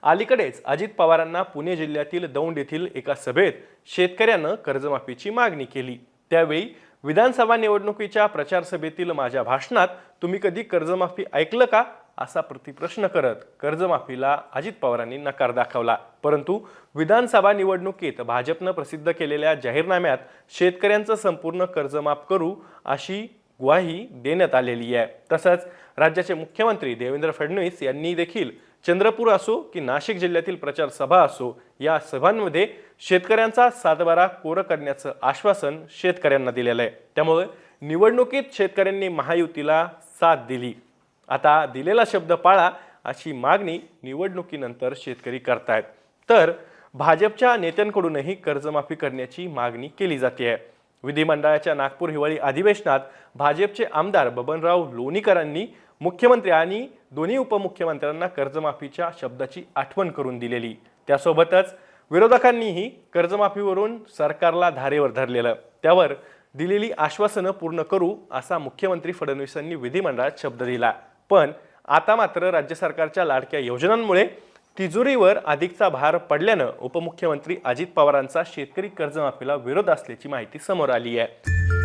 अलीकडेच अजित पवारांना पुणे जिल्ह्यातील दौंड येथील एका सभेत शेतकऱ्यांना कर्जमाफीची मागणी केली। त्यावेळी विधानसभा निवडणुकीच्या प्रचार सभेतील माझ्या भाषणात तुम्ही कधी कर्जमाफी ऐकलं का असा प्रतिप्रश्न करत कर्जमाफीला अजित पवारांनी नकार दाखवला। परंतु विधानसभा निवडणुकीत भाजपनं प्रसिद्ध केलेल्या जाहीरनाम्यात शेतकऱ्यांचं संपूर्ण कर्ज माफ करू अशी ग्वाही देण्यात आलेली आहे। तसंच राज्याचे मुख्यमंत्री देवेंद्र फडणवीस यांनी देखील चंद्रपूर असो की नाशिक जिल्ह्यातील प्रचार सभा असो या सभांमध्ये शेतकऱ्यांचा सातबारा कोरा करण्याचं आश्वासन शेतकऱ्यांना दिलेलं आहे। त्यामुळे निवडणुकीत शेतकऱ्यांनी महायुतीला साथ दिली। आता दिलेला शब्द पाळा अशी मागणी निवडणुकीनंतर शेतकरी करतायत। तर भाजपच्या नेत्यांकडूनही कर्जमाफी करण्याची मागणी केली जाते आहे। विधिमंडळाच्या नागपूर हिवाळी अधिवेशनात भाजपचे आमदार बबनराव लोणीकरांनी मुख्यमंत्री आणि दोन्ही उपमुख्यमंत्र्यांना कर्जमाफीच्या शब्दाची आठवण करून दिलेली। त्यासोबतच विरोधकांनीही कर्जमाफीवरून सरकारला धारेवर धरलेलं, त्यावर दिलेली आश्वासनं पूर्ण करू असा मुख्यमंत्री फडणवीसांनी विधिमंडळात शब्द दिला। पण आता मात्र राज्य सरकारच्या लाडक्या योजनांमुळे तिजोरीवर अधिकचा भार पडल्यानं उपमुख्यमंत्री अजित पवारांचा शेतकरी कर्जमाफीला विरोध असल्याची माहिती समोर आली आहे।